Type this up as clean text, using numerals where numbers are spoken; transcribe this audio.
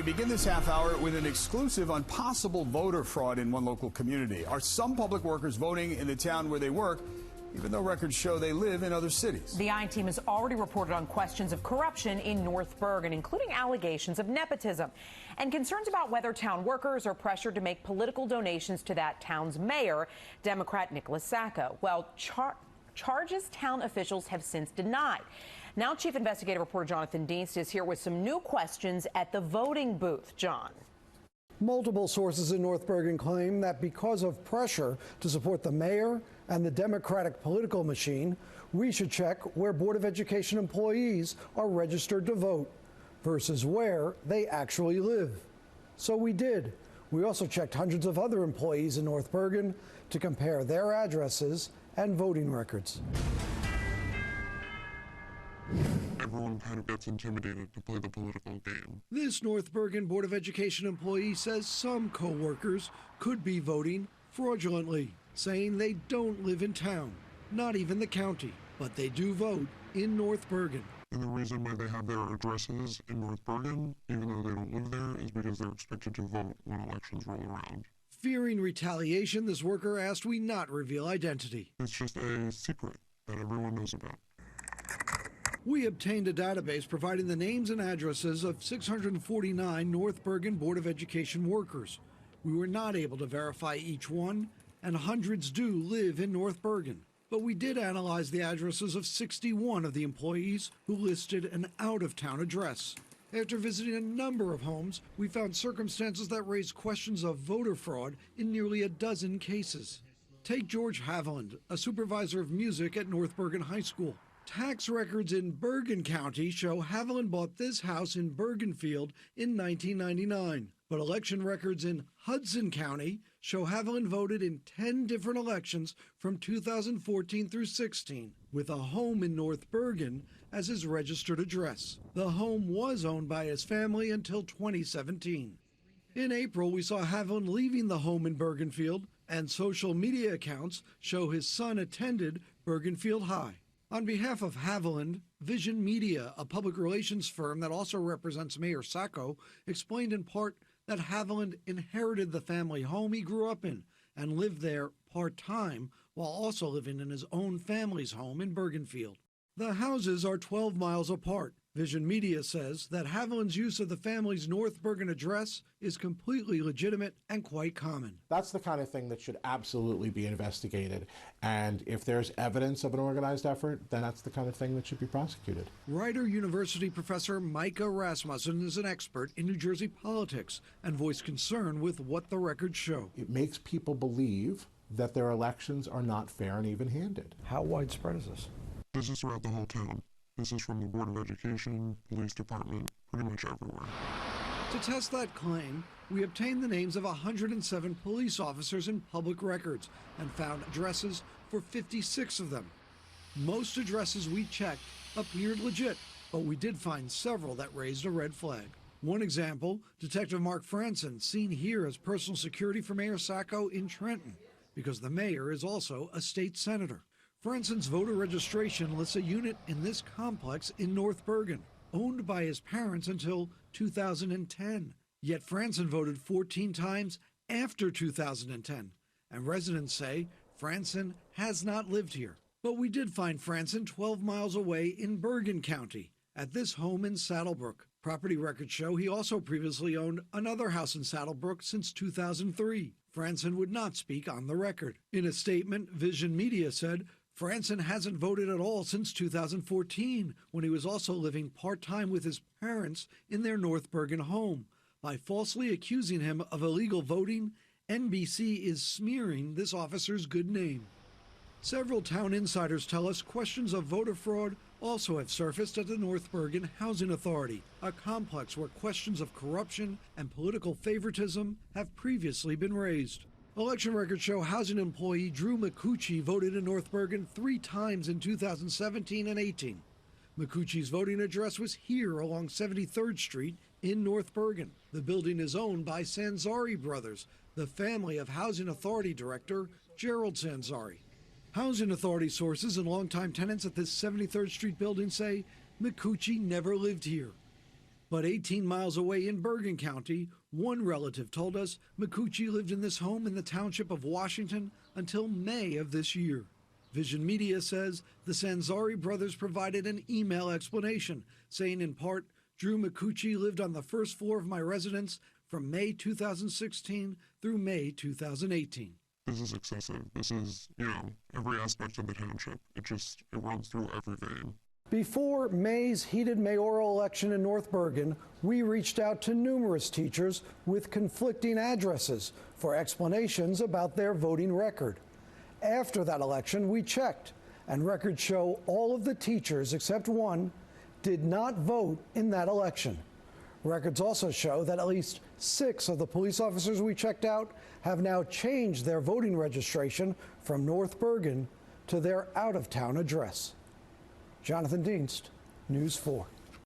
We begin this half hour with an exclusive on possible voter fraud in one local community. Are some public workers voting in the town where they work, even though records show they live in other cities? The I team has already reported on questions of corruption in North Bergen, including allegations of nepotism and concerns about whether town workers are pressured to make political donations to that town's mayor, Democrat Nicholas Sacco. Well, charges town officials have since denied. Now, Chief Investigative Reporter Jonathan Dienst is here with some new questions at the voting booth. John. Multiple sources in North Bergen claim that because of pressure to support the mayor and the Democratic political machine, we should check where Board of Education employees are registered to vote versus where they actually live. So we did. We also checked hundreds of other employees in North Bergen to compare their addresses and voting records. Everyone kind of gets intimidated to play the political game. This North Bergen Board of Education employee says some co-workers could be voting fraudulently, saying they don't live in town, not even the county, but they do vote in North Bergen. And the reason why they have their addresses in North Bergen, even though they don't live there, is because they're expected to vote when elections roll around. Fearing retaliation, this worker asked we not reveal identity. It's just a secret that everyone knows about. We obtained a database providing the names and addresses of 649 North Bergen Board of Education workers. We were not able to verify each one, and hundreds do live in North Bergen. But we did analyze the addresses of 61 of the employees who listed an out-of-town address. After visiting a number of homes, we found circumstances that raised questions of voter fraud in nearly a dozen cases. Take George Haviland, a supervisor of music at North Bergen High School. Tax records in Bergen County show Haviland bought this house in Bergenfield in 1999. But election records in Hudson County show Haviland voted in 10 different elections from 2014 through 16, with a home in North Bergen as his registered address. The home was owned by his family until 2017. In April, we saw Haviland leaving the home in Bergenfield, and social media accounts show his son attended Bergenfield High. On behalf of Haviland, Vision Media, a public relations firm that also represents Mayor Sacco, explained in part that Haviland inherited the family home he grew up in and lived there part-time while also living in his own family's home in Bergenfield. The houses are 12 miles apart. Vision Media says that Haviland's use of the family's North Bergen address is completely legitimate and quite common. That's the kind of thing that should absolutely be investigated. And if there's evidence of an organized effort, then that's the kind of thing that should be prosecuted. Rider University professor Micah Rasmussen is an expert in New Jersey politics and voiced concern with what the records show. It makes people believe that their elections are not fair and even-handed. How widespread is this? This is throughout the whole town. This is from the Board of Education, Police Department, pretty much everywhere. To test that claim, we obtained the names of 107 police officers in public records and found addresses for 56 of them. Most addresses we checked appeared legit, but we did find several that raised a red flag. One example, Detective Mark Franson, seen here as personal security for Mayor Sacco in Trenton, because the mayor is also a state senator. Franson's voter registration lists a unit in this complex in North Bergen, owned by his parents until 2010. Yet Franson voted 14 times after 2010, and residents say Franson has not lived here. But we did find Franson 12 miles away in Bergen County, at this home in Saddlebrook. Property records show he also previously owned another house in Saddlebrook since 2003. Franson would not speak on the record. In a statement, Vision Media said, Franson hasn't voted at all since 2014, when he was also living part-time with his parents in their North Bergen home. By falsely accusing him of illegal voting, NBC is smearing this officer's good name. Several town insiders tell us questions of voter fraud also have surfaced at the North Bergen Housing Authority, a complex where questions of corruption and political favoritism have previously been raised. Election records show housing employee Drew McCucci voted in North Bergen 3 times in 2017 and 18. McCucci's voting address was here along 73rd Street in North Bergen. The building is owned by Sanzari Brothers, the family of Housing Authority Director Gerald Sanzari. Housing Authority sources and longtime tenants at this 73rd Street building say McCucci never lived here. But 18 miles away in Bergen County, one relative told us Micucci lived in this home in the township of Washington until May of this year. Vision Media says the Sanzari brothers provided an email explanation, saying in part, Drew Micucci lived on the first floor of my residence from May 2016 through May 2018. This is excessive. This is, every aspect of the township. It runs through every vein. Before May's heated mayoral election in North Bergen, we reached out to numerous teachers with conflicting addresses for explanations about their voting record. After that election, we checked, and records show all of the teachers except one did not vote in that election. Records also show that at least 6 of the police officers we checked out have now changed their voting registration from North Bergen to their out-of-town address. Jonathan Dienst, News 4.